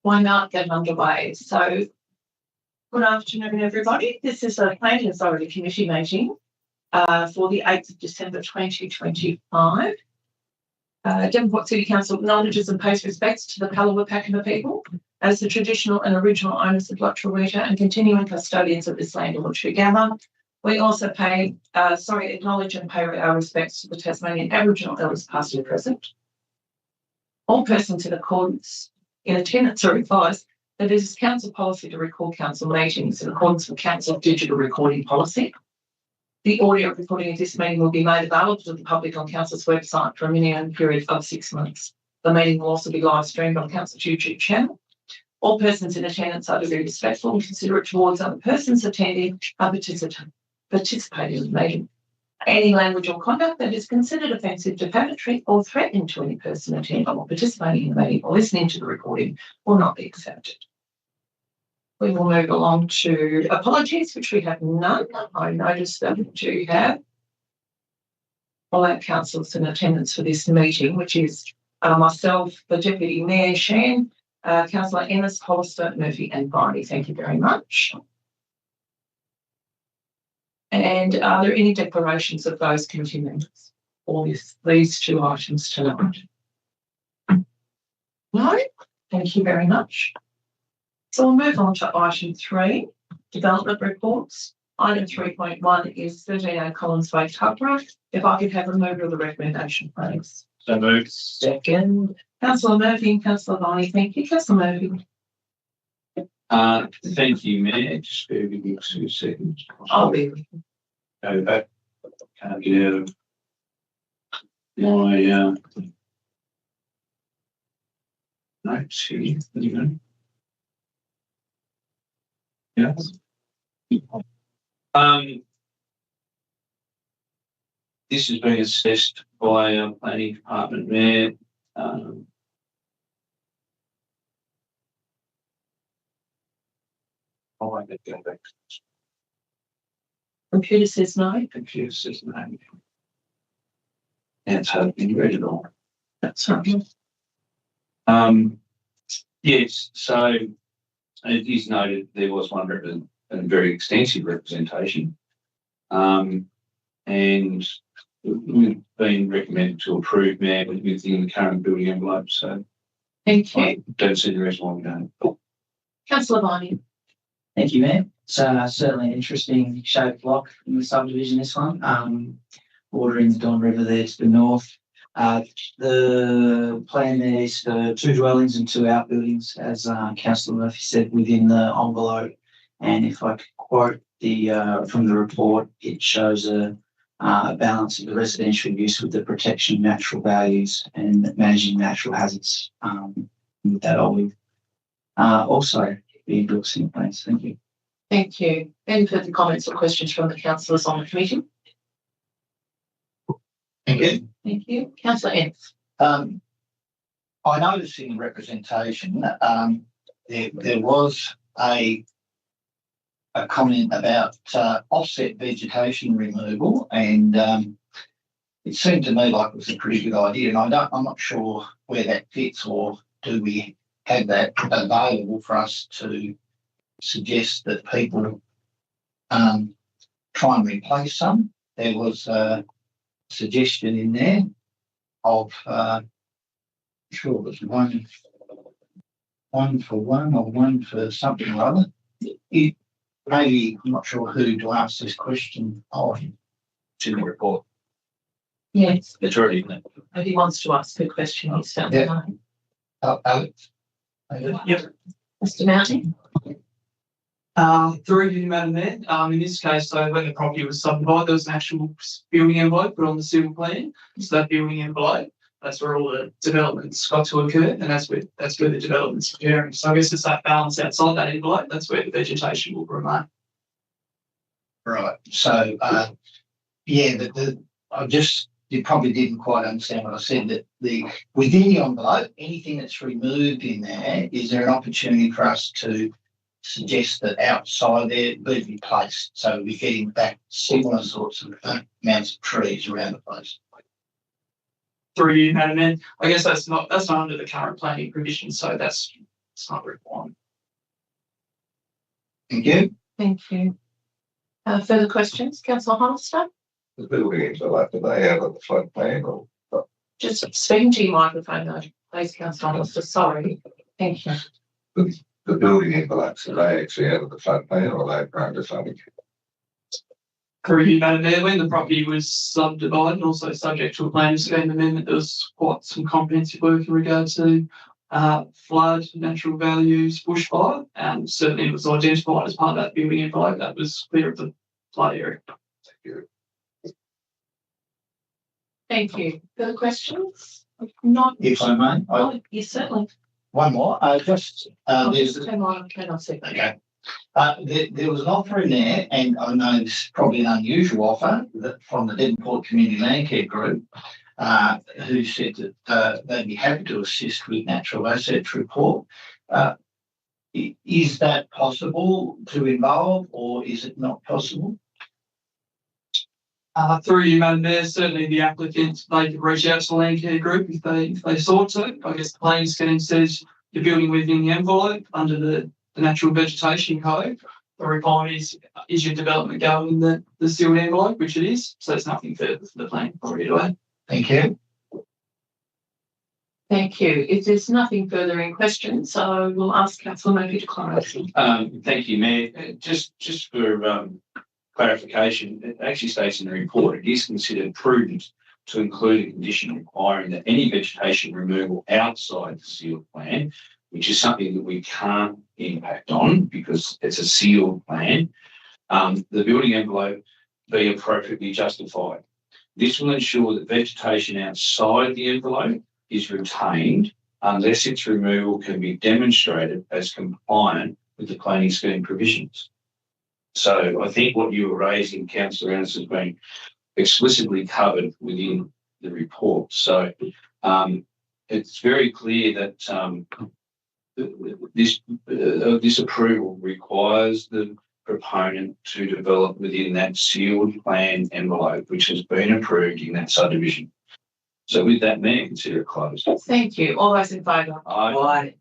Why not get underway? So, good afternoon, everybody. This is a Planning Authority Committee meeting for the 8th of December 2025. Devonport City Council acknowledges and pays respects to the Palawa Pakama people as the traditional and original owners of Lutruwita and continuing custodians of this land in which we gather. We also acknowledge and pay our respects to the Tasmanian Aboriginal elders past and present. All persons in attendance are advised that it is council policy to record council meetings in accordance with council digital recording policy. The audio recording of this meeting will be made available to the public on council's website for a minimum period of 6 months. The meeting will also be live streamed on council's YouTube channel. All persons in attendance are to be respectful and considerate towards other persons attending or participating in the meeting. Any language or conduct that is considered offensive, defamatory or threatening to any person attending or participating in the meeting or listening to the recording will not be accepted. We will move along to apologies, which we have none. I noticed that we do have all our councillors in attendance for this meeting, which is myself, the Deputy Mayor, Shan, Councillor Ennis, Hollister, Murphy and Briney. Thank you very much. And are there any declarations of those committee members for these two items tonight? No? Thank you very much. So we'll move on to item 3, development reports. Item 3.1 is 13A Collins Way, Tuggerah. If I could have a mover of the recommendation, please. So moved. Second. Councillor Murphy and Councillor Briney. Thank you. Councillor Murphy. Thank you, Mayor. Just bear with me 2 seconds. I'll be with you. Go back. Can't get out of my notes here. Yes. This has been assessed by our planning department, Mayor. I won't go back. Computer says no. Computer says no. Yeah, it's hard to read it all. That's right. Yes, so it is noted there was one a very extensive representation, and we've been recommended to approve, Mayor, within the current building envelope. So thank you. I don't see the reason why we don't. Councillor Briney. Thank you, Mayor. It's certainly an interesting shaped block in the subdivision, this one, bordering the Don River there to the north. The plan there is for 2 dwellings and 2 outbuildings, as Councillor Murphy said, within the envelope. And if I could quote from the report, it shows a balance of the residential use with the protection of natural values and managing natural hazards. With that, I'll also be endorsing, please. Thank you. Thank you. Any further comments or questions from the councillors on the committee? Thank you. Thank you. Councillor Ennis. I noticed in the representation there was a comment about offset vegetation removal, and it seemed to me like it was a pretty good idea. And I'm not sure where that fits, or do we have that available for us to suggest that people try and replace some? There was a suggestion in there of I'm sure it was one for one or one for something or other. Maybe I'm not sure who to ask this question of. It's in the report. Yes. It's already in there. If he wants to ask a question, he's down Yeah. the line. Alex? Yep. Mr. Mountain. Through you, Madam Mayor. In this case, so when the property was subdivided, there was an actual building envelope put on the civil plan. So that building envelope, that's where all the developments got to occur, and that's where the development's occurring. So I guess it's that balance outside that envelope. That's where the vegetation will remain. Right. So you probably didn't quite understand what I said, that within the envelope, anything that's removed in there, is there an opportunity for us to suggest that outside there be replaced, so we're getting back similar sorts of amounts of trees around the place? Through you, Madam Mayor. I guess that's not under the current planning provision, so that's It's not a requirement. Thank you. Thank you. Further questions, Councillor Hollister? The building envelope, are they out of the floodplain or? Just speaking to your microphone, though, please, Councillor Hollister. Sorry. Thank you. The building envelopes, are they actually out of the floodplain or are they under flooding? Through you, Madam Mayor, when the property was subdivided and also subject to a planning scheme amendment, there was quite some comprehensive work in regard to flood, natural values, bushfire. Certainly it was identified as part of that building envelope that was clear of the flood area. Thank you. Thank you. Further questions? Not. If I may, Oh, yes, certainly. one more. There's Hang on a second. okay. There was an offer in there, and I know this is probably an unusual offer that from the Devonport Community Land Care Group, who said that they'd be happy to assist with natural assets report. Is that possible to involve, or is it not possible? Through you, Madam Mayor, certainly the applicant, they could reach out to the land care group if they sought to. I guess the planning scheme says you're building within the envelope under the natural vegetation code. The requirement is your development going in the sealed envelope, which it is. So there's nothing further for the planning authority to add. Thank you. Thank you. If there's nothing further in question, so we'll ask Councillor Murphy to close. Thank you, Mayor. Just for clarification, it actually states in the report it is considered prudent to include a condition requiring that any vegetation removal outside the sealed plan, which is something that we can't impact on because it's a sealed plan, the building envelope be appropriately justified. This will ensure that vegetation outside the envelope is retained unless its removal can be demonstrated as compliant with the planning scheme provisions. So I think what you were raising, Councillor Ennis, has been explicitly covered within the report. So it's very clear that this approval requires the proponent to develop within that sealed plan envelope, which has been approved in that subdivision. So with that, Mayor, consider it closed. Thank you. All those in favour? Aye.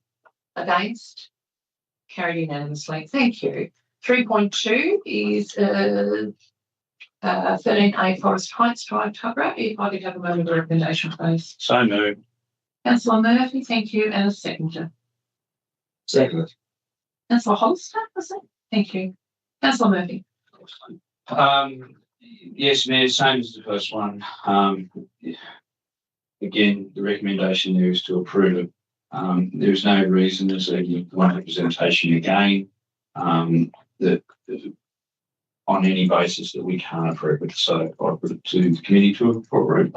Against? Carried unanimously. Thank you. 3.2 is 13A Forest Heights Drive, Tuggerah. If I could have a moment of recommendation, please. So moved. Councillor Murphy, thank you, and a seconder. Second. Councillor Hollister, was it? Thank you. Councillor Murphy. Yes, Mayor, same as the first one. Again, the recommendation there is to approve it. There is no reason, as one representation again, that on any basis that we can't approve it. So I'll put it to the committee to approve.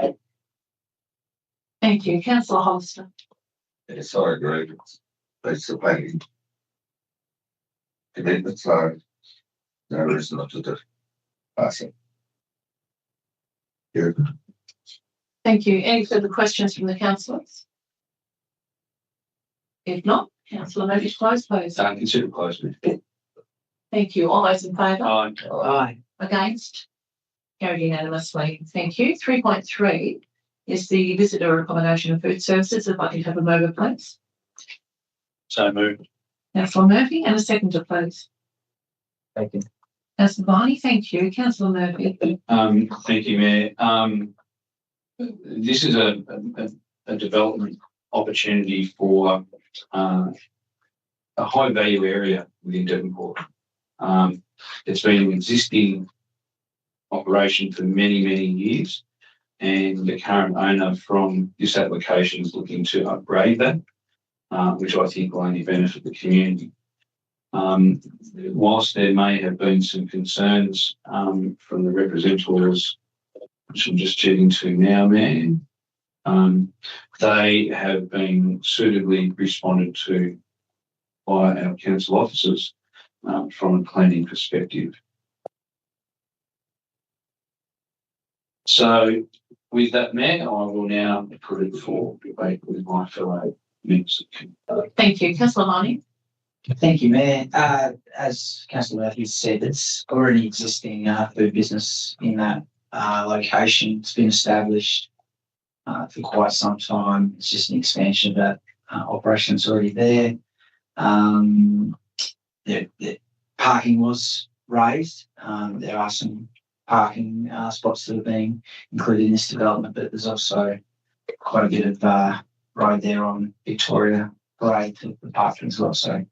Thank you. Councillor Hollister. Yes, I agree. It's the planning commitment, so no reason not to do. Awesome. Yeah. Thank you. Any further questions from the councillors? If not, Councillor Murphy, close, please. Consider closed. Thank you. All those in favour? Aye. Aye. Against? Carried unanimously. Thank you. 3.3 is the visitor accommodation and food services. If I could have a moment, please. So moved. Councillor Murphy, and a seconder, please. Thank you. Councillor Barney, thank you. Councillor Murphy. Thank you, Mayor. This is a development opportunity for a high value area within Devonport. It's been an existing operation for many, many years, and the current owner from this application is looking to upgrade that, which I think will only benefit the community. Whilst there may have been some concerns from the representatives, which I'm just chatting to now, man, they have been suitably responded to by our council officers from a planning perspective. So with that, Mayor, I will now put it for debate with my fellow members. Thank you. Councillor Barney. Thank you, Mayor. As Councillor Murphy said, it's already existing food business in that location. It's been established for quite some time. It's just an expansion of that operation that's already there. The parking was raised. There are some parking spots that are being included in this development, but there's also quite a bit of road there on Victoria Parade to the parking as well. So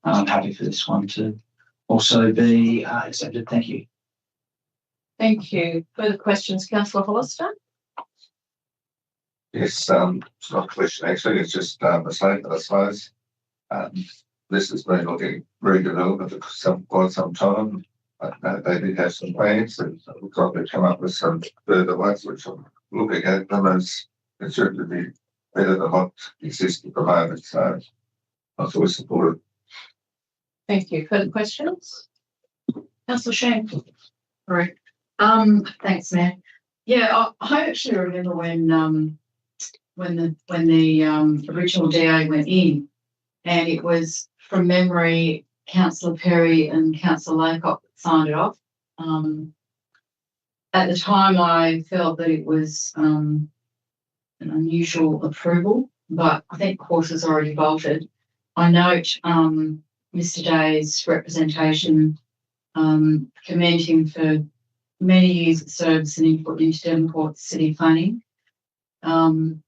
I'm happy for this one to also be accepted. Thank you. Thank you. Further questions, councillor Hollister? Yes, it's not a question actually, it's just a statement, I suppose. This has been looking redevelopment for quite some time. They did have some plans and it looks like they've come up with some further ones which I'm looking at them as it should be better than what exists at the moment. So I fully support it. Thank you. Further questions? Councillor Shane? Right. Thanks, Mayor. Yeah, I actually remember when the original DA went in, and it was from memory, Councillor Perry and Councillor Laycock signed it off. At the time, I felt that it was an unusual approval, but I think course has already bolted. I note Mr. Day's representation, commend him for many years of service and input into Devonport city planning. Couldn't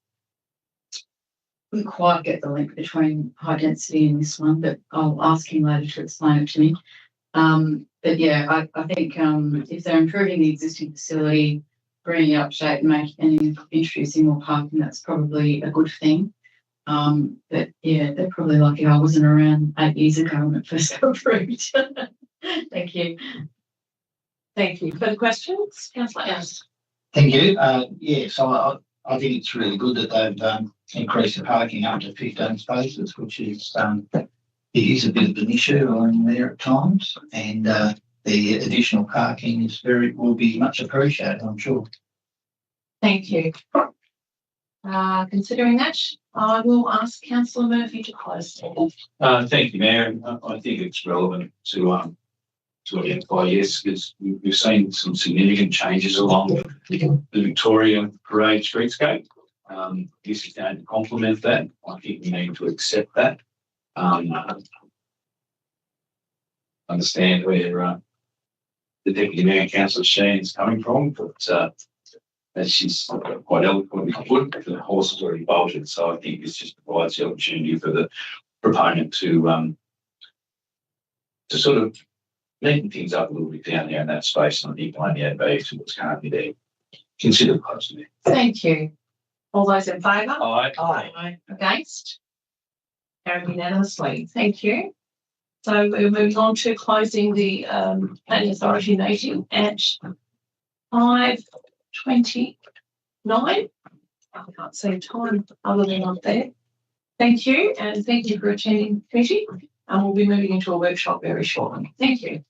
quite get the link between high density and this one, but I'll ask him later to explain it to me. But yeah, I think if they're improving the existing facility, bringing it up to date and introducing more parking, that's probably a good thing. But yeah, they're probably lucky I wasn't around 8 years ago when it first got approved. Thank you. Thank you. Further questions? Councillor Ayres? Thank you. Yeah, so I think it's really good that they've increased the parking up to 15 spaces, which is it is a bit of an issue on there at times, and the additional parking will be much appreciated, I'm sure. Thank you. Considering that, I will ask Councillor Murphy to close. Thank you, Mayor. I think it's relevant to identify, yes, because we've seen some significant changes along the Victoria Parade streetscape. This is going to complement that. I think we need to accept that. Understand where the Deputy Mayor, Councillor Sheen, is coming from, but as she's quite eloquently put, the horse has already bolted. So I think this just provides the opportunity for the proponent to sort of neaten things up a little bit down there in that space, and I think only add value to what's currently there. Consider closing it. Thank you. All those in favour? Aye. Aye. Against? Carried unanimously. Thank you. So we're moving on to closing the Planning Authority meeting at 5:29. I can't see time other than up there. Thank you, and thank you for attending the meeting. And we'll be moving into a workshop very shortly. Thank you.